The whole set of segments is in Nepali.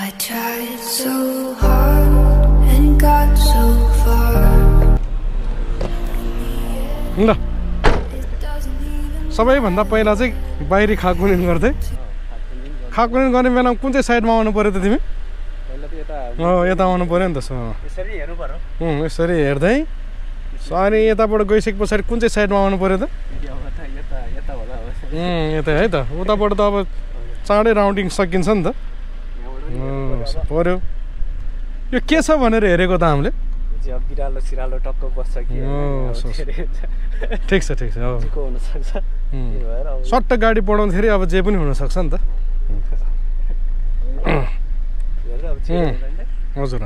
I tried so hard and got so far. ल सबैभन्दा पहिला चाहिँ बाहिरी खाकुनिन गर्दै खाकुनिन गर्ने बेलामा कुन चाहिँ साइडमा आउनु पर्यो त तिमी यता आउनु पर्यो नि त यसरी हेर्दै अनि यताबाट गइसके पछाडि कुन चाहिँ साइडमा आउनु पर्यो त यता है त उताबाट त अब चाँडै राउन्डिङ सकिन्छ नि त पर्यो यो के छ भनेर हेरेको त हामीले बिरालो सिरालो टक्क बस्छ कि ठिक छ हुन सक्छ सट्ट गाडी पढाउँदाखेरि अब जे पनि हुनसक्छ नि त हजुर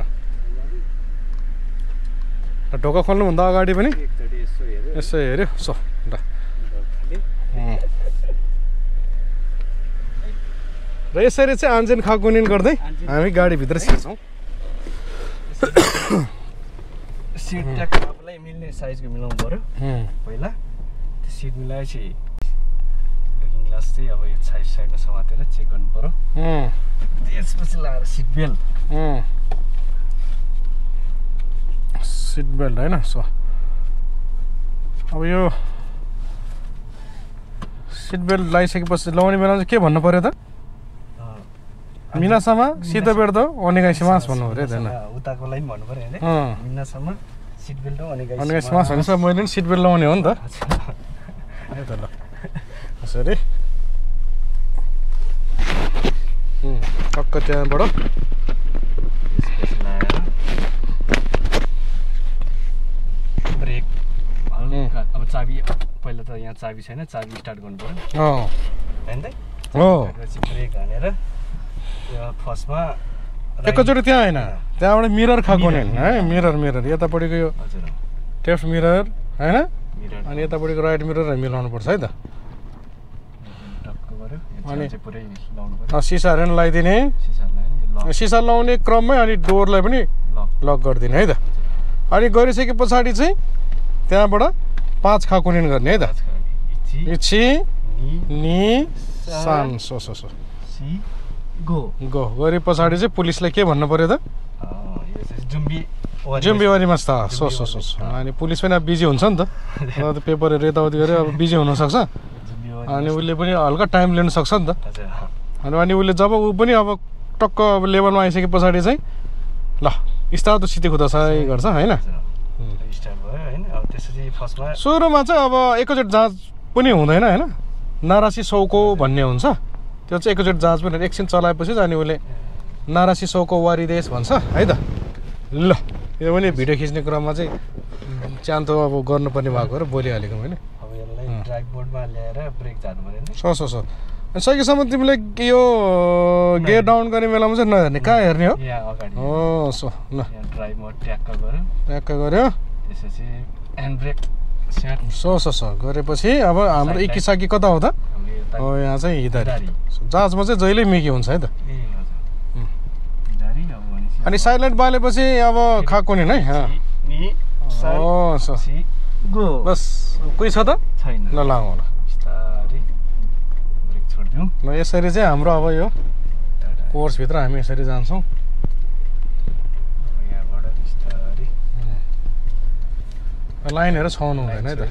ढोका खोल्नुभन्दा अगाडि पनि यसो हेऱ्यो सो ल र यसरी चाहिँ आन्जेन खाकुनिन गर्दै हामी गाडीभित्र छिर्छौँ सिट ट्याक्क आफूलाई मिल्ने साइजको मिलाउनु पर्यो पहिला त्यो सिट मिलाएपछि लुकिङ ग्लास चाहिँ अब यो साइडमा समातेर चेक गर्नु पर्यो त्यसपछि लगाएर सिट बेल्ट होइन सो अब यो सिट बेल्ट लगाइसकेपछि लगाउने बेला चाहिँ के भन्नु पर्यो त मिनासम्म सिट बेल्ट दो ओनेगाइसिमास भन्नु पर्यो हैन उताको लाइन भन्नु पर्यो हैन मिनासम्म सिट बेल्ट दो ओनेगाइसिमास भन्छ मैले पनि सिट बेल्ट लगाउने हो नि त है त ल यसरी टक्क त्यहाँबाट ब्रेक अब चाबी पहिला त यहाँ चाबी छैन चाबी स्टार्ट गर्नु पर्यो हैन त ब्रेक हानेर फर्स्टमा एकैचोटि त्यहाँ होइन त्यहाँबाट मिरर खाकुने है मिरर यतापट्टिको यो लेफ्ट मिरर होइन अनि यतापट्टिको राइट मिरर मिलाउनु पर्छ है त अनि सिसाहरू पनि लगाइदिने सिसा लगाउने क्रममै अनि डोरलाई पनि लक गरिदिने है त अनि गरिसके पछाडि चाहिँ त्यहाँबाट 5 खाकुनिन गर्ने है त इछि नि सान सो गो गरे पछाडि चाहिँ पुलिसलाई के भन्नु पर्यो त जुम्बीवारीमा छ सो अनि पुलिस पनि अब बिजी हुन्छ नि त पेपरहरू यताउति गरे अब बिजी हुनसक्छ अनि उसले पनि हल्का टाइम लिन सक्छ नि त अनि उसले जब ऊ पनि अब टक्क अब लेभलमा आइसके पछाडि चाहिँ ल स्टार्ट सिधै खुदासाइ गर्छ होइन सुरुमा चाहिँ अब एकैचोटि जाँच पनि हुँदैन होइन नारासी सौको भन्ने हुन्छ त्यो चाहिँ एकैचोटि जाँच पनि एकछिन चलाएपछि अनि उसले नारासी सौको वारिदेश भन्छ है त ल यो पनि भिडियो खिच्ने क्रममा चाहिँ च्यान्तो अब गर्नुपर्ने भएको र बोलिहालेको मैले सो अनि सकेसम्म तिमीले यो गियर डाउन गर्ने बेलामा चाहिँ नहेर्ने कहाँ हेर्ने हो सो ल ट्याक्क गऱ्यो सो गरेपछि अब हाम्रो इकिसाकी कता हो त यहाँ चाहिँ हिदारी जहाजमा चाहिँ जहिले मिकी हुन्छ है त अनि साइलेन्ट बालेपछि अब खाकुनिन है बस कोही छ त ल लाउँ ल यसरी चाहिँ हाम्रो अब यो कोर्सभित्र हामी यसरी जान्छौँ लाइनहरू छाउनु हुँदैन है त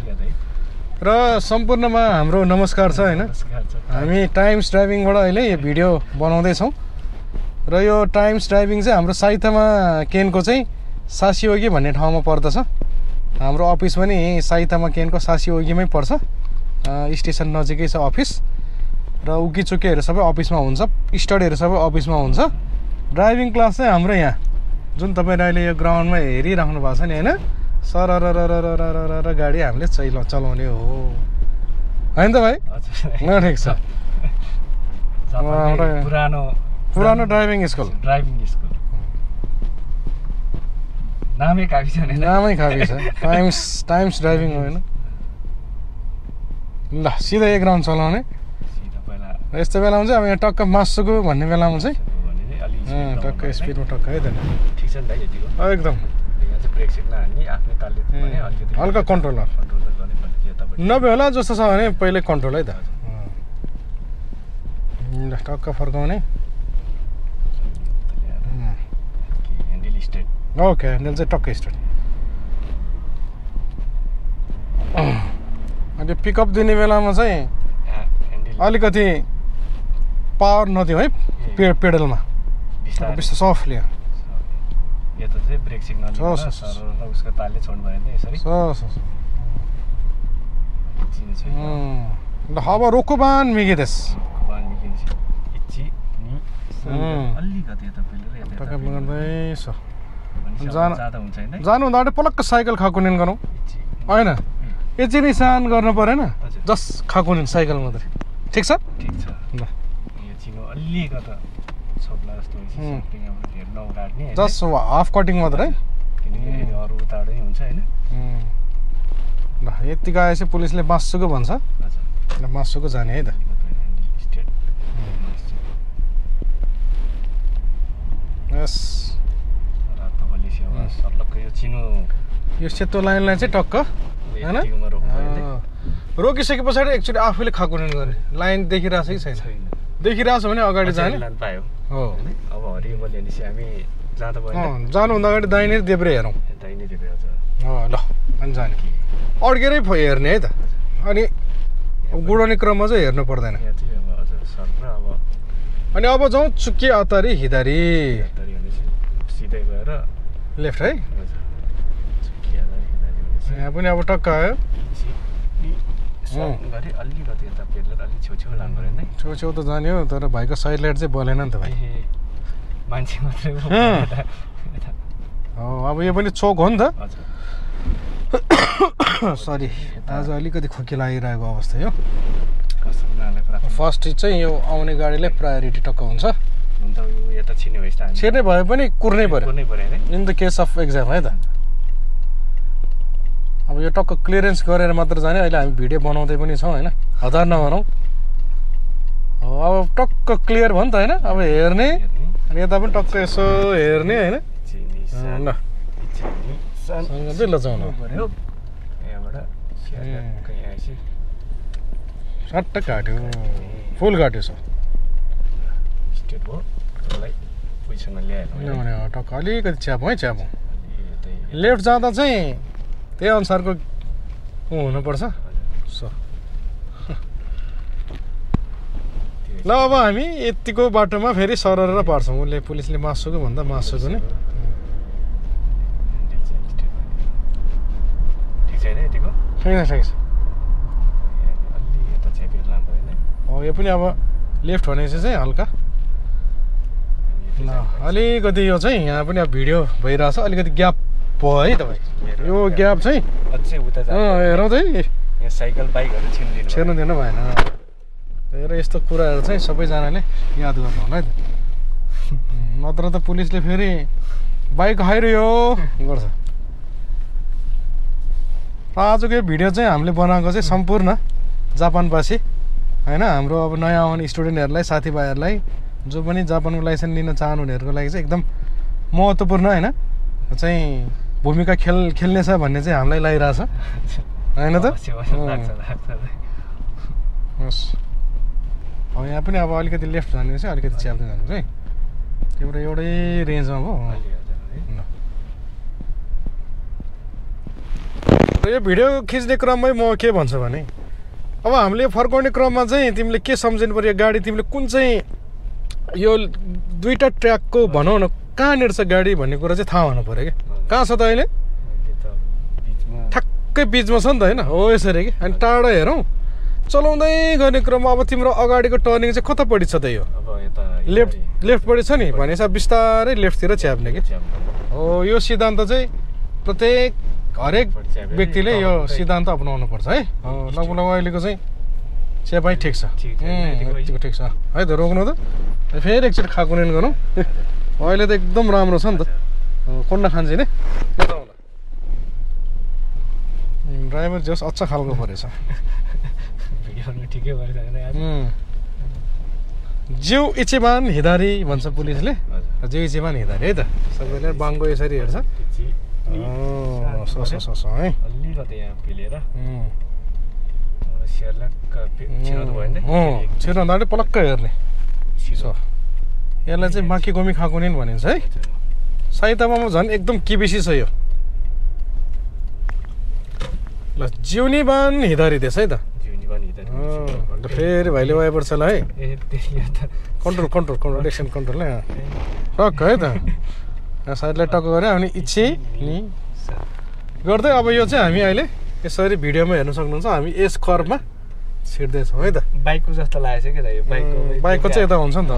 र सम्पूर्णमा हाम्रो नमस्कार छ होइन हामी टाइम्स ड्राइभिङबाट अहिले यो भिडियो बनाउँदैछौँ र यो टाइम्स ड्राइभिङ चाहिँ हाम्रो साइतामा केनको चाहिँ सासिओगी भन्ने ठाउँमा पर्दछ हाम्रो अफिस पनि साइतामा केनको सासिओगीमै पर्छ स्टेसन नजिकै छ अफिस र उकीचुकीहरू सबै अफिसमा हुन्छ स्टडीहरू सबै अफिसमा हुन्छ ड्राइभिङ क्लास चाहिँ हाम्रो यहाँ जुन तपाईँले अहिले यो ग्राउन्डमा हेरिराख्नु भएको छ नि होइन सरर गाडी हामीले चलाउने हो होइन त भाइ ठिक छ पुरानो ड्राइभिङ स्कुल नामै काफी छ टाइम्स ड्राइभिङ होइन ल सिधै एक राउन्ड चलाउने यस्तो बेलामा चाहिँ अब यहाँ टक्क मासुको भन्ने बेलामा चाहिँ टक्क स्पिडमा टक्क है त एकदम हल्का कन्ट्रोलर नभए होला जस्तो छ भने पहिल्यै कन्ट्रोल है त टक्क फर्काउने ओके ह्यान्डल चाहिँ टक्कै स्टार्ट अनि पिकअप दिने बेलामा चाहिँ अलिकति पावर नदियो है पेडलमा बिस्तारै सफ्टली यता चाहिँ ब्रेक सिग्नल उसको तालले छोड्नु भयो नि यसरी ल अब रोको बान मिगिदेस अलिकति यता गर्दैछ जानु हुँदा पलक्क साइकल खाकुनिन गरौँ होइन एकछिन निशान गर्नु परेन जस्ट खाकुनिन साइकल मात्रै ठिक छ ठिक छ ल यो चिनो अलिकति छोप्ला जस्तो नउकाट्ने जस्ट हाफ कटिङ मात्रै किनकि अरू उताडै हुन्छ होइन ल यतिको आएपछि पुलिसले मासुको भन्छ मासुको जाने है त यस यो सेतो लाइनलाई चाहिँ टक्क होइन रोकिसके पछाडि एक्चुअली आफूले खाकुनिन गर्ने लाइन देखिरहेछ कि छैन देखिरहेछ भने अगाडि जाने हो अब हरियो भनेपछि हामी जाँदा भयो जानुभन्दा अगाडि दाहिने देब्रे हेरौँ दाहिने देब्रे हजुर ल अनि जाने अड्केरै हेर्ने है त अनि गुडाउने क्रममा चाहिँ हेर्नु पर्दैन अनि अब जाउँ चुक्की अतारी हिदारी सिधै गएर लेफ्ट है यहाँ पनि अब टक्क आयो अलिकति यता पेडलर अलिक छेउछेउ लानु पऱ्यो नि छेउछेउ त जाने हो तर भाइको साइड लाइट चाहिँ बलेन नि त भाइ मान्छे मात्रै अब यो पनि चोक हो नि त सरी आज अलिकति खोकी लागिरहेको अवस्था हो फर्स्ट चाहिँ यो आउने गाडीलाई प्रायोरिटी टक्क हुन्छ छिर्ने भए पनि कुर्नै पर्यो in the case of exam है त अब यो टक्क क्लियरेन्स गरेर मात्र जाने अहिले हामी भिडियो बनाउँदै पनि छौँ होइन हतार नगरौँ अब टक्क क्लियर भयो नि त होइन अब हेर्ने अनि यता पनि टक्क यसो हेर्ने होइन ल लजाउनु सट्ट काट्यो फुल काट्यो सर टक्क अलिकति च्यापौँ है च्यापौँ लेफ्ट जाँदा चाहिँ त्यही अनुसारको हुनुपर्छ ल अब हामी यतिको बाटोमा फेरि सरर पार्छौँ उसले पुलिसले मासुको भन्दा मासुको नै यो पनि अब लेफ्ट भनेपछि चाहिँ हल्का ल अलिकति यो चाहिँ यहाँ पनि अब भिडियो भइरहेछ अलिकति ग्याप भयो है तपाईँ यो ग्याप चाहिँ हेरौँ त है साइकल बाइकहरू छिर्नु दिनु भएन र यस्तो कुराहरू चाहिँ सबैजनाले याद गर्नु होला है त नत्र त पुलिसले फेरि बाइक खाइरह्यो गर्छ आजको यो भिडियो चाहिँ हामीले बनाएको चाहिँ सम्पूर्ण जापानवासी होइन हाम्रो अब नयाँ आउने स्टुडेन्टहरूलाई साथीभाइहरूलाई जो पनि जापानको लाइसेन्स लिन चाहनुहुनेहरूको लागि चाहिँ एकदम महत्त्वपूर्ण होइन चाहिँ भूमिका खेल्नेछ भन्ने चाहिँ हामीलाई लागिरहेछ होइन त हस् अब यहाँ पनि अब अलिकति लेफ्ट जाने चाहिँ अलिकति च्याप्दै जानु है तिम्रो एउटै रेन्जमा भयो र यो भिडियो खिच्ने क्रममै म के भन्छु भने अब हामीले फर्काउने क्रममा चाहिँ तिमीले के सम्झिनु पर्यो गाडी तिमीले कुन चाहिँ यो दुईवटा ट्र्याकको भनौँ न कहाँनिर छ गाडी भन्ने कुरा चाहिँ थाहा हुनु पऱ्यो क्या कहाँ छ त अहिले ठ्याक्कै बिचमा छ नि त होइन हो यसरी कि अनि टाढा हेरौँ चलाउँदै गर्ने क्रममा अब तिम्रो अगाडिको टर्निङ चाहिँ कतापट्टि छ त यो लेफ्टपट्टि छ नि भनेपछि अब बिस्तारै लेफ्टतिर च्याप्ने कि हो यो सिद्धान्त चाहिँ प्रत्येक हरेक व्यक्तिले यो सिद्धान्त अपनाउनु पर्छ है लगभग अहिलेको चाहिँ च्यापाइ ठिक छ यतिको ठिक छ है त रोक्नु त फेरि एकचोटि खाकुनिन गरौँ अहिले त एकदम राम्रो छ नि त कोन्डा खान्छ नि ड्राइभर जस अच्छा खालको परेछ जिउ इचेबान हिदारी भन्छ पुलिसले जिउ इचेबान हिदारी है त सबैले बाङ्गो यसरी हेर्छ है छिर्नु पलक्क हेर्ने यसलाई चाहिँ माकी गोमी खाकुनिन भनिन्छ है साइतामामा झन् एकदम किबिसी छ यो ल जिउनी बान हिदारी देश है त फेरि भाइले वाइपर छ ल है control control control action control है टक्क है त साइडलाई टक्क गऱ्यो अनि इच्छे नि गर्दै अब यो चाहिँ हामी अहिले यसरी भिडियोमा हेर्न सक्नुहुन्छ हामी यस कर्भमा छिर्दैछौँ है त बाइकको जस्तो लागेको छ कि यो बाइकको चाहिँ यता हुन्छ नि त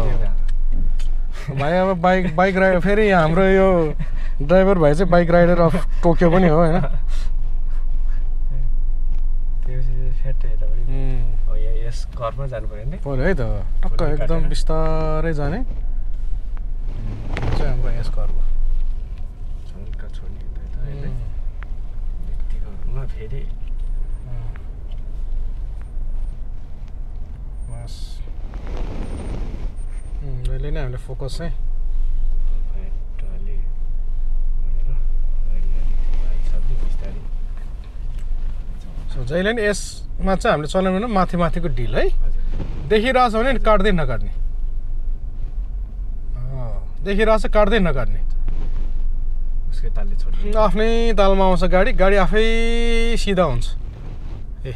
भाइ अब बाइक राइडर फेरि हाम्रो यो ड्राइभर भाइ चाहिँ बाइक राइडर अफ टोकियो पनि हो होइन यस घरमा जानु पर्यो है त टक्क एकदम बिस्तारै जाने चाहिँ हाम्रो यस घर फेरि बस जहिले नै हामीले फोकस चाहिँ सो जहिले नि यसमा चाहिँ हामीले चलाउनु माथि माथिको ढिल है देखिरहेछ भने काट्दै नकाट्ने देखिरहेछ काट्दै नकाट्ने आफ्नै तालमा आउँछ गाडी आफै सिधा हुन्छ ए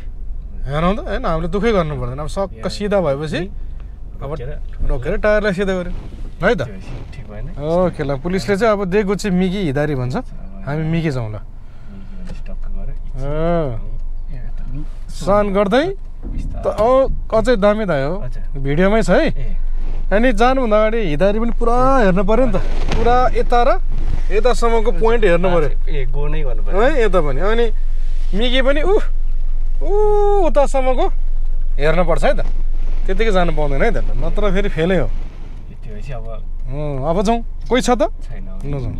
हेरौँ त होइन हामीले दुःखै गर्नु पर्दैन अब सक्क सिधा भएपछि अब रोकेर टायरलाई सिधा गऱ्यो है त ओके ल पुलिसले चाहिँ अब दे गुच्ची मिगी हिदारी भन्छ हामी मिगी जाउँ ल सान गर्दै अझै दामी दाइ हो भिडियोमै छ है अनि जानुभन्दा अगाडि हिदारी पनि पुरा हेर्नु पऱ्यो नि त पुरा यता र यतासम्मको पोइन्ट हेर्नु पऱ्यो है यता पनि अनि मिगी पनि उतासम्मको हेर्नुपर्छ है त त्यतिकै जानु पाउँदैन है त नत्र फेरि फेलै हो अब जाउँ कोही छ त नजाउँ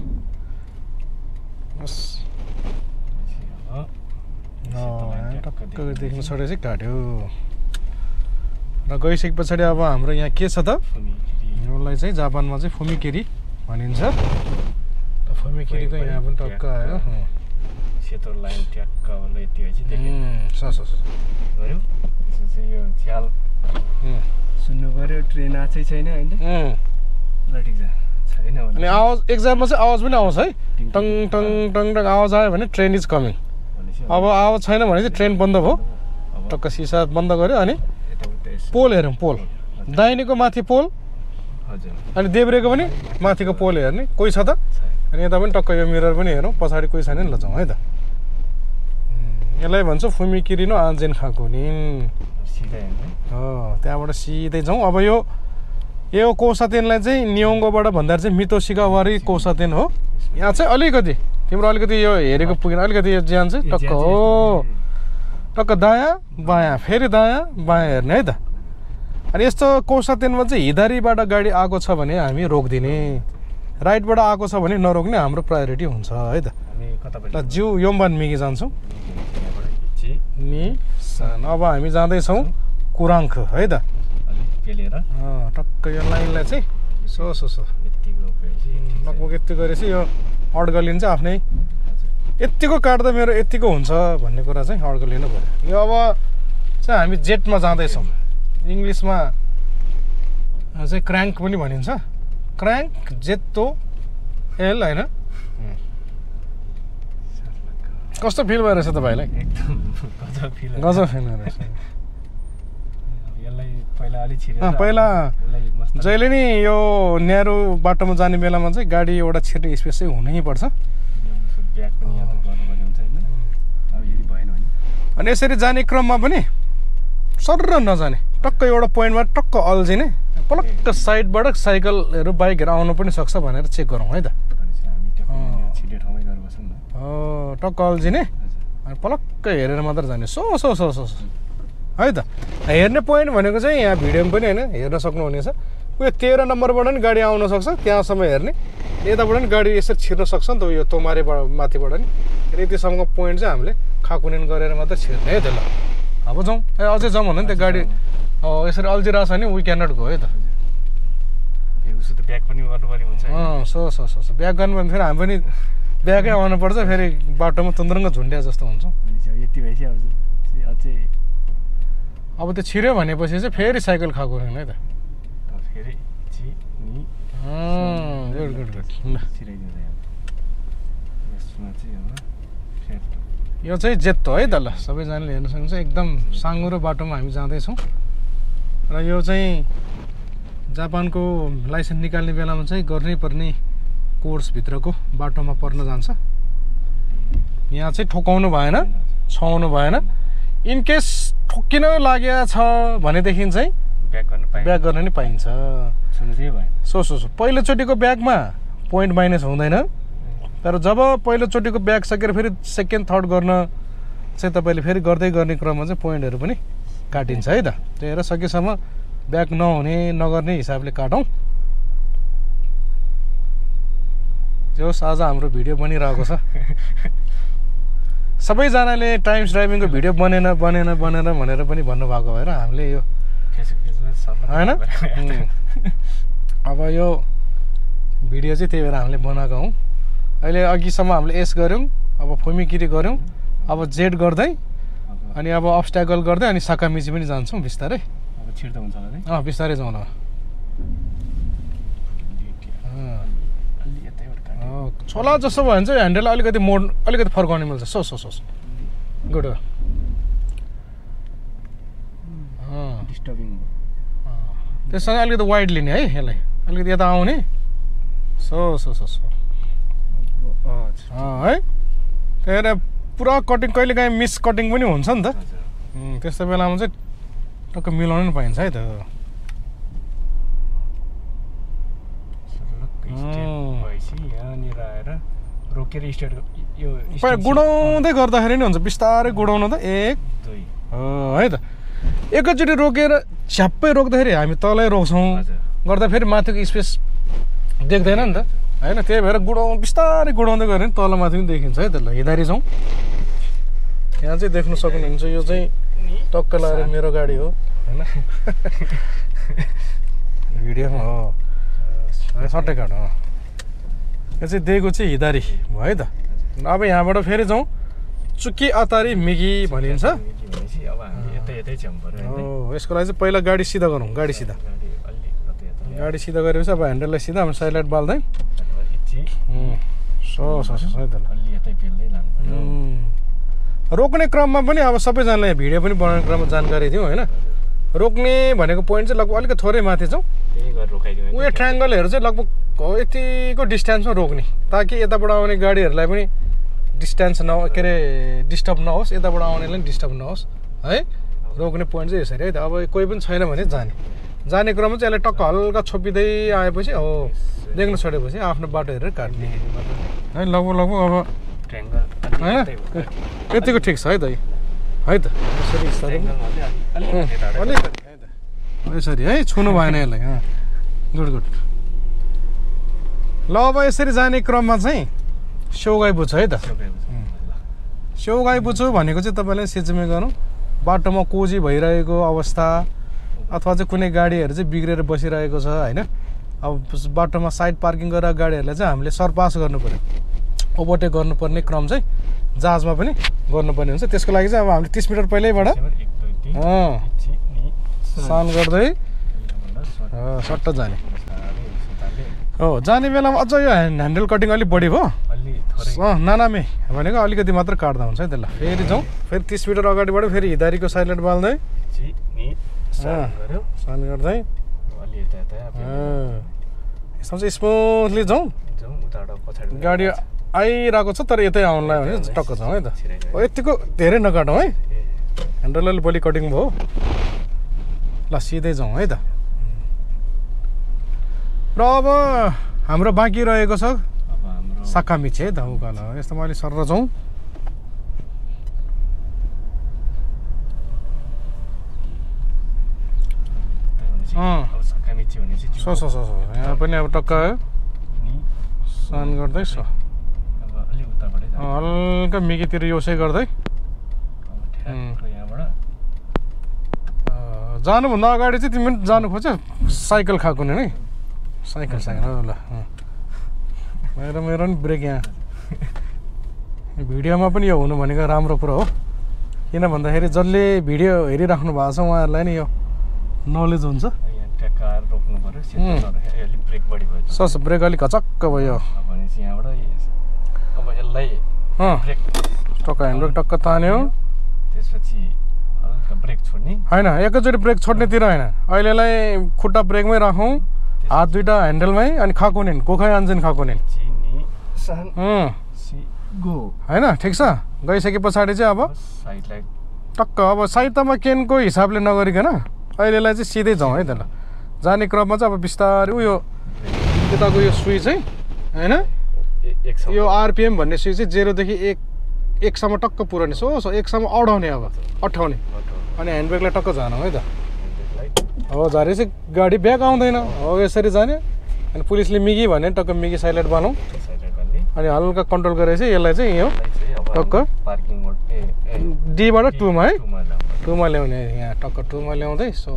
टक्क देख्नु छोडेपछि काट्यो र गइसके पछाडि अब हाम्रो यहाँ के छ त यसलाई चाहिँ जापानमा चाहिँ फुमिकेरी भनिन्छ फुमिकेरीको यहाँ पनि टक्क आयो सेतो लाइन ट्याक्क यति भएपछि गऱ्यो यो ख्याल सुन्नु पऱ्यो ट्रेन आएकै छैन होइन ल ठिक छ छैन अनि आवाज एक्जाममा चाहिँ आवाज पनि आउँछ है टङ टङ टङ टङ आवाज आयो भने ट्रेन इज कमिङ अब आवाज छैन भने चाहिँ ट्रेन बन्द भयो टक्क सिसा बन्द गऱ्यो अनि पोल हेरौँ पोल दाहिनेको माथि पोल अनि देब्रेको पनि माथिको पोल हेर्ने कोही छ त अनि यता पनि टक्क यो मिरर पनि हेरौँ पछाडि कोही छैन नि लजाउँ है त यसलाई भन्छ फुमिकिरिनो आन्जेन खाएको नि त्यहाँबाट सिधै जाउँ अब यो कौसातेनलाई चाहिँ नियोङ्गोबाट भन्दा चाहिँ मितोसिकावारी कौसातेन हो यहाँ चाहिँ अलिकति तिम्रो अलिकति यो हेरेको पुगेन अलिकति यो ज्यान चाहिँ टक्क हो टक्क दायाँ बायाँ फेरि दायाँ बायाँ हेर्ने है त अनि यस्तो कौसातेनमा चाहिँ हिदारीबाट गाडी आएको छ भने हामी रोकिदिने राइटबाट आएको छ भने नरोक्ने हाम्रो प्रायोरिटी हुन्छ है त ल जिउ योमबान मिगी जान्छौँ नि अब हामी जाँदैछौँ कुराङ्क है त टक्क यो लाइनलाई चाहिँ लगभग यति गरेपछि यो अड्कलिन्छ आफ्नै यतिको काट्दा मेरो यतिको हुन्छ भन्ने कुरा चाहिँ अड्कलिनु पऱ्यो यो अब चाहिँ हामी जेटमा जाँदैछौँ इङ्ग्लिसमा चाहिँ क्र्याङ्क पनि भनिन्छ क्र्याङ्क जेतो एल होइन कस्तो फिल भइरहेछ तपाईँलाई गजब फिल भइरहेछ पहिला जहिले नि यो न्यारो बाटोमा जाने बेलामा चाहिँ गाडी एउटा छिर्ने स्पेस चाहिँ हुनै पर्छ अनि यसरी जाने क्रममा पनि सर्र नजाने टक्क एउटा पोइन्टमा टक्क अल्झिने पलक्क साइडबाट साइकलहरू बाइकहरू आउनु पनि सक्छ भनेर चेक गरौँ है त टक्क अल्झिने अनि पलक्क हेरेर मात्र जाने सो है त हेर्ने पोइन्ट भनेको चाहिँ यहाँ भिडियोमा पनि होइन हेर्न सक्नुहुनेछ उयो 13 नम्बरबाट नि गाडी आउन सक्छ त्यहाँसम्म हेर्ने यताबाट नि गाडी यसरी छिर्न सक्छ नि त उयो तोमारेबाट माथिबाट नि यतिसम्मको पोइन्ट चाहिँ हामीले खाकुनेन गरेर मात्र छिर्ने है त ल अब जाउँ अझै जाउँ भन्दा नि त्यो गाडी यसरी अल्झिरहेको छ भने वी क्यान नट गो है त ब्याक पनि गर्नुपर्ने हुन्छ ब्याक गर्नु भने फेरि हामी पनि ब्याकै आउनुपर्छ फेरि बाटोमा तुन्द्रङ्ग झुन्ड्या जस्तो हुन्छ यति भएपछि अझै अब त्यो छिर्यो भनेपछि चाहिँ फेरि साइकल खाएको है त गुड गुड गुड ल छिराइदिँदै यसमा चाहिँ अब फेरि यो चाहिँ जेत्तो है त ल सबैजनाले हेर्न सक्नुहुन्छ एकदम साँघुरो बाटोमा हामी जाँदैछौँ र यो चाहिँ जापानको लाइसेन्स निकाल्ने बेलामा चाहिँ गर्नै पर्ने कोर्सभित्रको बाटोमा पर्न जान्छ यहाँ चाहिँ ठोकाउनु भएन छाउनु भएन इनकेस ठोकिन लागेको छ भनेदेखि चाहिँ ब्याक गर्न नि पाइन्छ सो पहिलोचोटिको ब्याकमा पोइन्ट माइनस हुँदैन तर जब पहिलोचोटिको ब्याक सकेर फेरि सेकेन्ड थर्ड गर्न चाहिँ तपाईँले फेरि गर्दै गर्ने क्रममा चाहिँ पोइन्टहरू पनि काटिन्छ है त त्यही भएर सकेसम्म ब्याक नहुने नगर्ने हिसाबले काटौँ जोस् आज हाम्रो भिडियो बनिरहेको छ सबैजनाले टाइम्स ड्राइभिङको भिडियो बनेन भनेर पनि भन्नुभएको भएर हामीले यो होइन अब यो भिडियो चाहिँ त्यही भएर हामीले बनाएको हौँ अहिले अघिसम्म हामीले एस गऱ्यौँ अब फुमिकिरी गऱ्यौँ अब जेड गर्दै अनि अब अब्स्ट्याकल गर्दै अनि साकामिची पनि जान्छौँ बिस्तारै छिर्दा हुन्छ होला बिस्तारै जाउँ न छोला जस्तो भयो भने चाहिँ ह्यान्डल अलिकति मोड अलिकति फर्काउनु मिल्छ सोस गुड डिस्टर्बिङ त्यससँग अलिकति वाइड लिने है यसलाई अलिकति यता आउने सो है त्यही भएर पुरा कटिङ कहिलेकाहीँ मिस कटिङ पनि हुन्छ नि त त्यस्तो बेलामा चाहिँ टक्क मिलाउनु नि पाइन्छ है त यहाँनिर आएर रोकेर स्टार्ट यो गुडाउँदै गर्दाखेरि नि हुन्छ बिस्तारै गुडाउनु त एक है त एकैचोटि रोकेर झ्याप्पै रोक्दाखेरि हामी तलै रोक्छौँ गर्दा फेरि माथिको स्पेस देख्दैन नि त होइन त्यही भएर बिस्तारै गुडाउँदै गऱ्यो भने तल माथि पनि देखिन्छ है त ल हिँडारी जाउँ यहाँ चाहिँ देख्नु सक्नुहुन्छ यो चाहिँ टक्क लगाएर मेरो गाडी हो होइन भिडियोमा हो सट्टै काट हो यो चाहिँ दिएको चाहिँ हिँडारी भयो है त अब यहाँबाट फेरि जाउँ चुकी अतारी मिगी भनिन्छ यसको लागि चाहिँ पहिला गाडी सिधा गरौँ गाडी सिधा गरेपछि अब ह्यान्डललाई सिधा हामी साइड लाइट बाल्दै रोक्ने क्रममा पनि अब सबैजनालाई भिडियो पनि बनाउने क्रममा जानकारी दिउँ होइन रोक्ने भनेको पोइन्ट चाहिँ लगभग अलिकति थोरै माथि छौँ उयो ट्रायङ्गलहरू चाहिँ लगभग यतिको डिस्टेन्समा रोक्ने ताकि यताबाट आउने गाडीहरूलाई पनि डिस्टेन्स के अरे डिस्टर्ब नहोस् यताबाट आउनेलाई पनि डिस्टर्ब नहोस् है रोक्ने पोइन्ट चाहिँ यसरी है त अब कोही पनि छैन भने जाने क्रममा चाहिँ यसलाई टक्क हल्का छोपिँदै आएपछि हो देख्न छोडेपछि आफ्नो बाटो हेरेर काट्ने है लगभग अब होइन यतिको ठिक छ है त यसरी है छुनु भएन यसलाई गुड ल अब यसरी जाने क्रममा चाहिँ स्यौगाई बुझ्छ है त स्यौगाई बुझ्छु भनेको चाहिँ तपाईँलाई सिजमे गरौँ बाटोमा कोजी भइरहेको अवस्था अथवा चाहिँ कुनै गाडीहरू चाहिँ बिग्रेर बसिरहेको छ होइन अब बाटोमा साइड पार्किङ गरेर गाडीहरूलाई चाहिँ हामीले सरपास गर्नु पऱ्यो ओभरटेक गर्नुपर्ने क्रम चाहिँ जहाजमा पनि गर्नुपर्ने हुन्छ त्यसको लागि चाहिँ अब हामीले 30 मिटर पहिल्यैबाट सान गर्दै सट्ट जाने हो जाने बेलामा अझ यो ह्यान्डल कटिङ अलिक बढी भयो नानामे भनेको अलिकति मात्र काट्दा हुन्छ है त्यसलाई फेरि जाउँ फेरि 30 मिटर अगाडिबाट फेरि हिँडारीको साइड लाइट बाल्दै सान गर्दै यसमा चाहिँ स्मुथली जाउँ गाडी आइरहेको छ तर यतै आउनुलाई भने टक्क जाउँ है त यतिको धेरै नकाटौँ है ह्यान्डल अलि बलि कटिङ भयो ल सिधै जाउँ है त र अब हाम्रो बाँकी रहेको छ साकामिची है त उकालो यस्तोमा अलि सर जाउँ यहाँ पनि अब टक्क सान गर्दै हल्का मिगीतिर योसै गर्दै जानुभन्दा अगाडि चाहिँ तिमी पनि जानु खोज्छ साइकल खाएको नि है साइकल ल मेरो पनि ब्रेक यहाँ भिडियोमा पनि यो हुनु भनेको राम्रो कुरो हो किन भन्दाखेरि जसले भिडियो हेरिराख्नु भएको छ उहाँहरूलाई नि यो नलेज हुन्छ गऱ्यो सिधै अलि ब्रेक बढी भयो सस ब्रेक अलिक घचक्क भयो भनेपछि यहाँबाट अब यसलाई ब्रेक टक्क ह्यान्डब्रेक टक्क तान्यो त्यसपछि हल्का ब्रेक छोड्ने होइन एकैचोटि ब्रेक छोड्नेतिर होइन अहिलेलाई खुट्टा ब्रेकमै राखौँ हात दुईवटा ह्यान्डलमै अनि खाकुनेन कोखै आन्छन् खाकुनेन होइन ठिक छ गइसके पछाडि चाहिँ अब साइडलाई टक्क अब साइडमा केनको हिसाबले नगरिकन अहिलेलाई चाहिँ सिधै जाउँ है त ल जाने क्रममा चाहिँ अब बिस्तारै उयो यताको यो सुई चाहिँ होइन यो आरपिएम भन्ने सुई चाहिँ 0 देखि 1 टक्क पुऱ्याउने सो 1 अडाउने अब अठाउने अनि ह्यान्डब्रेकलाई टक्क जानु है त हो झारे चाहिँ गाडी ब्याक आउँदैन हो यसरी जाने अनि पुलिसले मिगी भने टक्क मिगी साइलेन्ट बनाऊ अनि हल्का कन्ट्रोल गरेर चाहिँ यसलाई चाहिँ यो टक्क डीबाट 2मा है 2मा ल्याउने यहाँ टक्क 2मा ल्याउँदै सो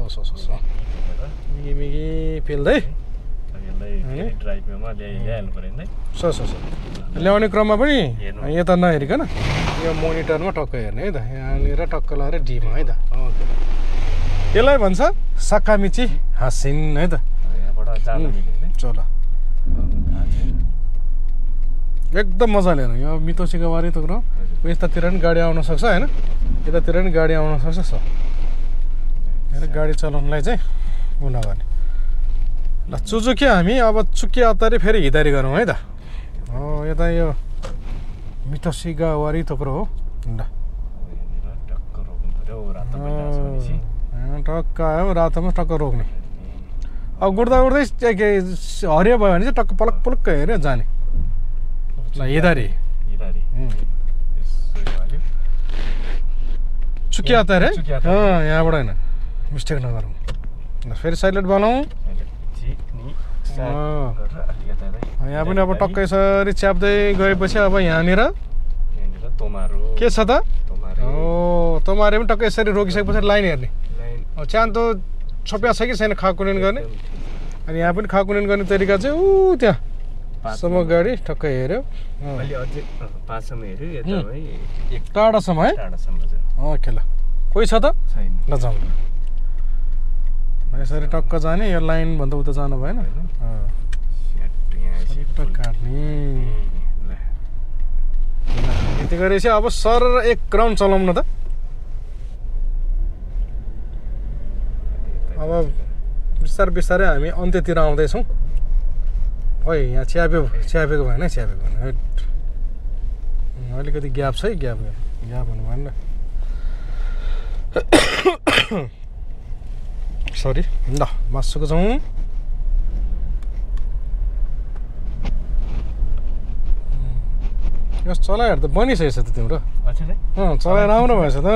मिगी मिगी पेल्दै ल्याउने क्रममा पनि यता नहेरिकन यो मोनिटरमा टक्क हेर्ने है त यहाँनिर टक्क लगाएर डीमा है त यसलाई भन्छ साकामिची हासिन है त चलो एकदम मजा लिएर यो मितोसिकावारी त यतातिर पनि गाडी आउन सक्छ होइन यतातिर पनि गाडी आउन सक्छ गाडी चलाउनलाई चाहिँ उ नगर्ने ल चुचुकी हामी अब चुकी अतारी फेरि हिँदारी गरौँ है त हो यता यो मितोसिकावारी तक्रो हो ल टक्क आयो रातोमा टक्क रोक्ने अब गुड्दा गुड्दै हरियो भयो भने चाहिँ टक्क पलक पलक्क हेऱ्यो जाने ल हिँदारी चुकी अतार है यहाँबाट होइन मिस्टेक नगरौँ ल फेरि साइलेन्ट बनाऊ यहाँ पनि अब टक्क यसरी च्याप्दै गएपछि अब यहाँनिर के छ त हो तमारे पनि टक्क यसरी रोकिसकेपछि लाइन हेर्ने च्यान्तो छोप्या छ कि छैन खाकुनेन गर्ने अनि यहाँ पनि खाकुनेन गर्ने तरिका चाहिँ ऊ त्यहाँसम्म गाडी टक्क हेऱ्यो टाढासम्म है ओके ल कोही छ त ल जाउँ यसरी टक्क जाने यो लाइनभन्दा उता जानु भएन काट्ने यति गरेपछि अब सर एक राउन्ड चलाउँ न त अब बिस्तारै बिस्तारै हामी अन्त्यतिर आउँदैछौँ है यहाँ च्यापेको भएन च्यापेको भएन अलिकति ग्याप छ है ग्याप हुनु भएन सरी ल मासुको जाउँ यो चलाइहरू त बनिसकेछ त तिम्रो चलाइ राम्रो भएछ त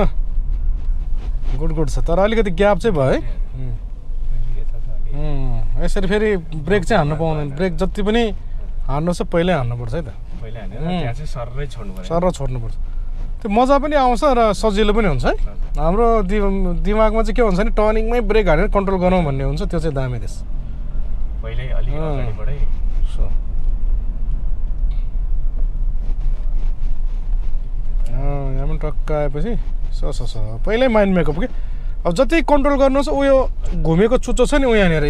गुड छ तर अलिकति ग्याप चाहिँ भयो है यसरी फेरि ब्रेक चाहिँ हान्नु पाउँदैन ब्रेक जति पनि हान्नु छ पहिल्यै हान्नुपर्छ है त सर छोड्नुपर्छ त्यो मजा पनि आउँछ र सजिलो पनि हुन्छ है हाम्रो दिमागमा चाहिँ के हुन्छ नि टर्निङमै ब्रेक हानेर कन्ट्रोल गरौँ भन्ने हुन्छ त्यो चाहिँ दामी देश यहाँ पनि टक्क आएपछि पहिल्यै माइन्ड मेकअप कि अब जति कन्ट्रोल गर्नुहोस् उयो घुमेको चुच्चो छ नि उ यहाँनिर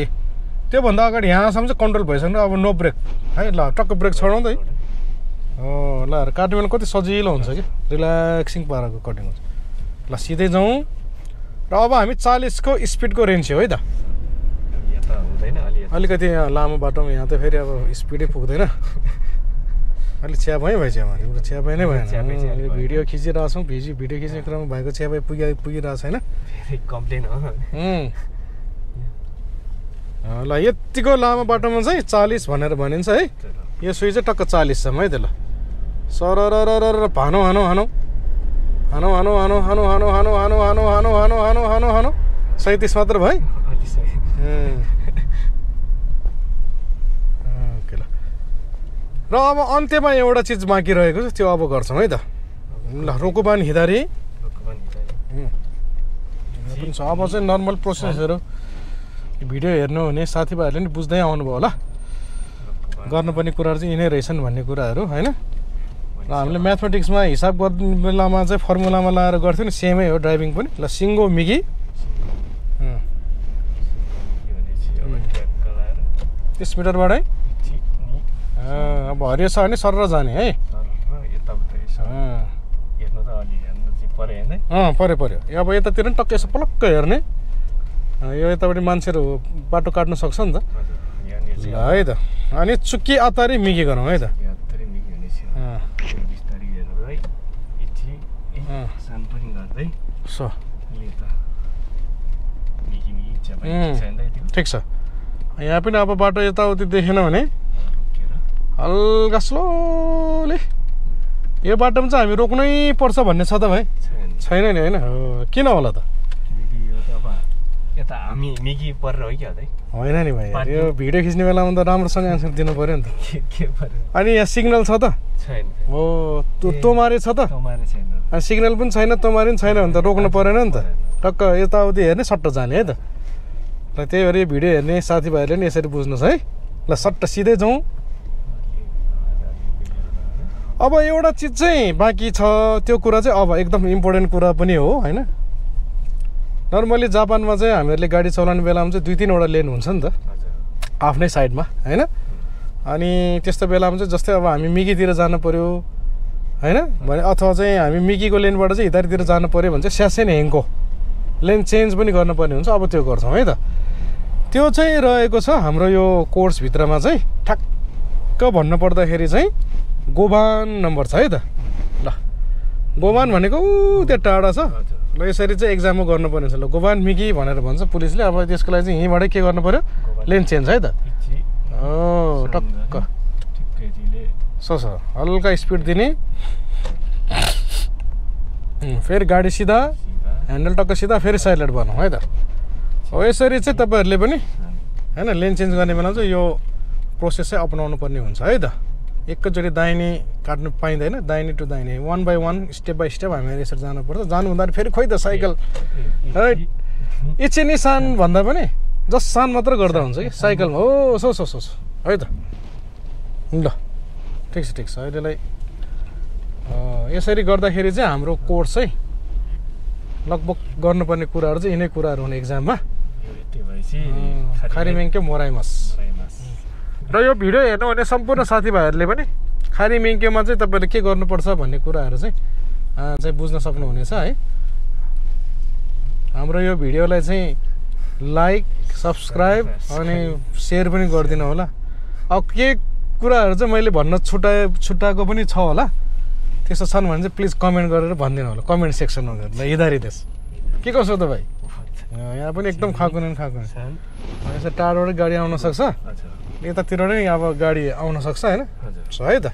त्योभन्दा अगाडि यहाँसम्म चाहिँ कन्ट्रोल भइसक्नु अब नो ब्रेक है ल टक्क ब्रेक छोडाउँ त है हो ल काट्यो भने कति सजिलो हुन्छ कि रिल्याक्सिङ पाराको कटिङ हुन्छ ल सिधै जाउँ र अब हामी 40को स्पिडको रेन्ज हो है त अलिकति लामो बाटोमा यहाँ त फेरि अब स्पिडै पुग्दैन अलिक च्यापाइ भएछ हाम्रो च्यापाइ नै भएन भिडियो खिचिरहेको छौँ भिडियो खिच्ने क्रममा भएको च्यापाइ पुगिरहेको छैन कम्प्लेन हो ल यतिको लामो बाटोमा चाहिँ 40 भनेर भनिन्छ है यो सुई चाहिँ टक्क 40 सम्म है त ल सरर भानो हानो हानो हानो हानो हानो हानो हानो हानो हानो हानो हानो हानो हानो हानो हानो 37 मात्र भयो ओके ल र अब अन्त्यमा एउटा चिज बाँकी रहेको छ त्यो अब गर्छौँ है त ल रोकोबान हिँदारी अब चाहिँ नर्मल प्रोसेसहरू भिडियो हेर्नु हुने साथीभाइहरूले नि बुझ्दै आउनुभयो होला गर्नुपर्ने कुराहरू चाहिँ यिनै रहेछन् भन्ने कुराहरू होइन र हामीले म्याथमेटिक्समा हिसाब गर्ने बेलामा चाहिँ फर्मुलामा लाएर गर्थ्यौँ नि सेमै हो ड्राइभिङ पनि ल सिङ्गो मिगी 30 मिटरबाटै अब हरियो छ भने सरर जाने है पर्यो अब यतातिर नि टक्कै यसो पलक्क हेर्ने यो यतापट्टि मान्छेहरू बाटो काट्नु सक्छ नि त ल है त अनि चुक्की अतारी मिगी गरौँ है त ठिक छ यहाँ पनि अब बाटो यताउति देखेन भने हल्का स्लोली यो बाटोमा चाहिँ हामी रोक्नै पर्छ भन्ने छ त भाइ छैन नि होइन किन होला त होइन नि भाइ यो भिडियो खिच्ने बेलामा त राम्रोसँग एन्सर दिनु पऱ्यो नि त अनि यहाँ सिग्नल छ त हो तोमारे छ त अनि सिग्नल पनि छैन तोमारे पनि छैन भने त रोक्नु परेन नि त टक्क यताउति हेर्ने सट्ट जाने है त र त्यही भएर यो भिडियो हेर्ने साथीभाइहरूले नि यसरी बुझ्नुहोस् है ल सट्ट सिधै जाउँ अब एउटा चिज चाहिँ बाँकी छ त्यो कुरा चाहिँ अब एकदम इम्पोर्टेन्ट कुरा पनि हो होइन नर्मली जापानमा चाहिँ हामीहरूले गाडी चलाउने बेलामा चाहिँ 2-3वटा लेन हुन्छ नि त आफ्नै साइडमा होइन अनि त्यस्तो बेलामा चाहिँ जस्तै अब हामी मिगीतिर जानु पऱ्यो होइन भने अथवा चाहिँ हामी मिगीको लेनबाट चाहिँ हिदारीतिर जानु पऱ्यो भने चाहिँ स्यासै नै हेङको लेन चेन्ज पनि गर्नुपर्ने हुन्छ अब त्यो गर्छौँ है त त्यो चाहिँ रहेको छ हाम्रो यो कोर्सभित्रमा चाहिँ ठ्याक्क भन्नु पर्दाखेरि चाहिँ गोबान नम्बर छ है त ल गोबान भनेको त्यो टाढा छ ल यसरी चाहिँ एक्जाममा गर्नुपर्ने छ ल गोबान मिगी भनेर भन्छ पुलिसले अब त्यसको लागि चाहिँ यहीँबाटै के गर्नु पऱ्यो लेन चेन्ज है त टक्क हल्का स्पिड दिने फेरि गाडी सिधा ह्यान्डल टक्क सिधा फेरि साइलेन्ट बनाऊ है त हो यसरी चाहिँ तपाईँहरूले पनि होइन लेन चेन्ज गर्ने बेला चाहिँ यो प्रोसेस चाहिँ अपनाउनु पर्ने हुन्छ है त एकैचोटि दाहिने काट्नु पाइँदैन दाहिने टु दाहिने 1 बाई 1 स्टेप बाई स्टेप हामीहरू यसरी जानुपर्छ जानु हुँदा फेरि खोइ त साइकल इच्छे नि सान भन्दा पनि जस्ट सान मात्र गर्दा हुन्छ कि साइकलमा हो सो है त ल ठिक छ अहिलेलाई यसरी गर्दाखेरि चाहिँ हाम्रो कोर्स चाहिँ लगभग गर्नुपर्ने कुराहरू चाहिँ यिनै कुराहरू हुने एक्जाममा खारिमेङ्के मोराइमास र यो भिडियो हेर्नु भने सम्पूर्ण साथीभाइहरूले पनि खारिमेङ्केमा चाहिँ तपाईँले के गर्नुपर्छ भन्ने कुराहरू चाहिँ बुझ्न सक्नुहुनेछ है हाम्रो यो भिडियोलाई चाहिँ लाइक सब्सक्राइब अनि सेयर पनि गरिदिनु होला अब के कुराहरू चाहिँ मैले भन्न छुट्याएको पनि छ होला त्यस्तो छन् भने चाहिँ प्लिज कमेन्ट गरेर भनिदिनु होला कमेन्ट सेक्सनमा गएर ल हिदारी देश के कसो त भाइ यहाँ पनि एकदम खाकुन यसो टाढोबाट गाडी आउन सक्छ यतातिर नै अब गाडी आउन सक्छ होइन है त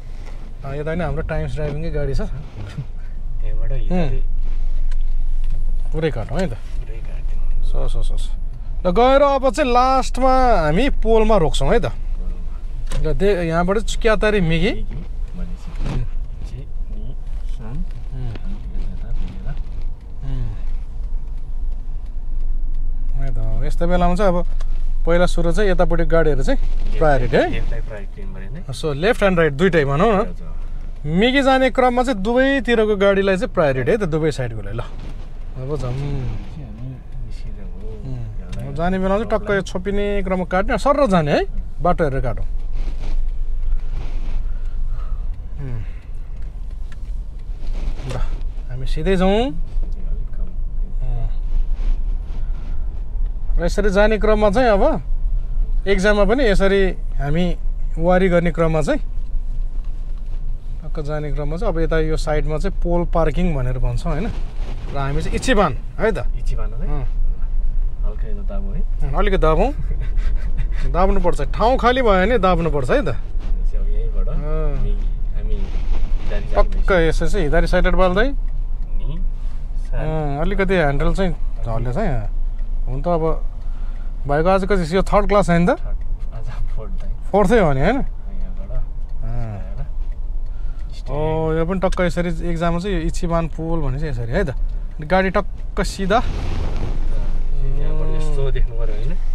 यता नि हाम्रो टाइम्स ड्राइभिङकै गाडी छ पुरै काटौँ है त ल गएर अब चाहिँ लास्टमा हामी पोलमा रोक्छौँ है त ल यहाँबाट क्यातारी मिगी यस्तो बेलामा चाहिँ अब पहिला सुरु चाहिँ यतापट्टि गाडीहरू चाहिँ प्रायोरिटी है सो लेफ्ट एन्ड राइट दुइटै भनौँ न मिगी जाने क्रममा चाहिँ दुवैतिरको गाडीलाई चाहिँ प्रायोरिटी है त दुवै साइडकोलाई ल अब जाने बेलामा चाहिँ टक्क यो छोपिने क्रममा काट्ने सरर जाने है बाटो हेरेर काटौँ ल हामी सिधै जाउँ र यसरी जाने क्रममा चाहिँ अब एक्जाममा पनि यसरी हामी वारी गर्ने क्रममा चाहिँ टक्क जाने क्रममा चाहिँ अब यता यो साइडमा चाहिँ पोल पार्किङ भनेर भन्छौँ होइन र हामी चाहिँ इचिबान है त अलिकति दाबौँ दाब्नुपर्छ ठाउँ खाली भयो भने दाब्नुपर्छ है त टक्क यसो चाहिँ हिदारी साइडेड बाल्दै अलिकति ह्यान्डल चाहिँ झल्ले चाहिँ हुन त अब भाइको आज कति यो 3rd क्लास होइन त 4थै हो नि होइन यो पनि टक्क यसरी एक्जाममा चाहिँ इचिबान पोल भने चाहिँ यसरी है त गाडी टक्क सिधा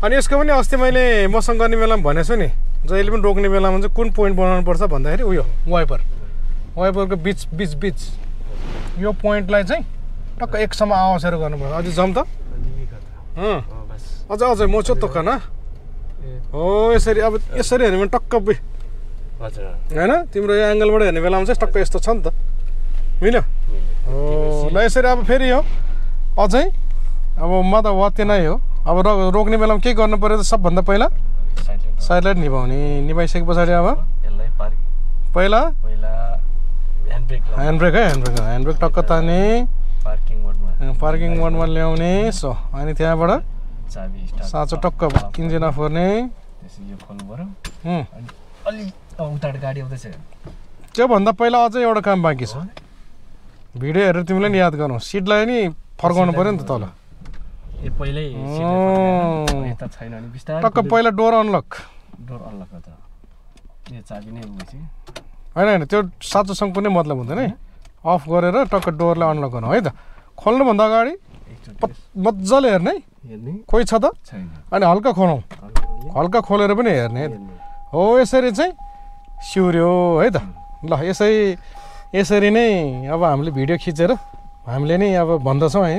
अनि यसको पनि अस्ति मैले मसँग गर्ने बेलामा भनेको छु नि जहिले पनि रोक्ने बेलामा चाहिँ कुन पोइन्ट बनाउनु पर्छ भन्दाखेरि उयो वाइपरको बिच यो पोइन्टलाई चाहिँ टक्क एकसम्म आवाजहरू गर्नुपर्छ अझै जम त अझै मोचो त खाना हो यसरी अब यसरी हेर्ने भने टक्क हजुर होइन तिम्रो यो एङ्गलबाट हेर्ने बेलामा चाहिँ टक्क यस्तो छ नि त मिल्यो हो ल यसरी अब फेरि हो अझै अब म त वात्ते नै हो अब रोक्ने बेलामा के गर्नु पर्यो त सबभन्दा पहिला साइड लाइट निभाउने निभाइसके पछाडि अब यसलाई पहिला ह्यान्ड ब्रेक ह्यान्ड ब्रेक टक्क तान्ने पार्किङ मोडमा ल्याउने सो अनि त्यहाँबाट चाबी साँचो टक्क इन्जिन अफ गर्ने त्यसरी यो खोल्नु पर्यो अनि अलि उताबाट गाडी आउँदैछ त्योभन्दा पहिला अझै एउटा काम बाँकी छ भिडियो हेरेर तिमीलाई नि याद गर्नु सिटलाई नि फर्काउनु पऱ्यो नि त तल ए पहिल्यै यता छैन अनि बिस्तारै टक्क पहिला डोर अनलक हो त यो चाबी नै भएपछि होइन त्यो साँचोसँग कुनै मतलब हुँदैन है अफ गरेर टक्क डोरलाई अनलक गर्नु है त खोल्नुभन्दा अगाडि मजाले हेर्ने कोही छ त अनि हल्का खोलौँ हल्का खोलेर पनि हेर्ने हो यसरी चाहिँ सिउर्यो है त ल यसरी नै अब हामीले भिडियो खिचेर हामीले नै अब भन्दछौँ है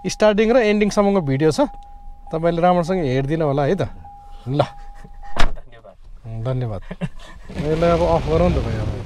स्टार्टिङ र एन्डिङसम्मको भिडियो छ तपाईँले राम्रोसँग हेरिदिनु होला है त ल धन्यवाद यसलाई अब अफ गरौँ नि त भाइ अब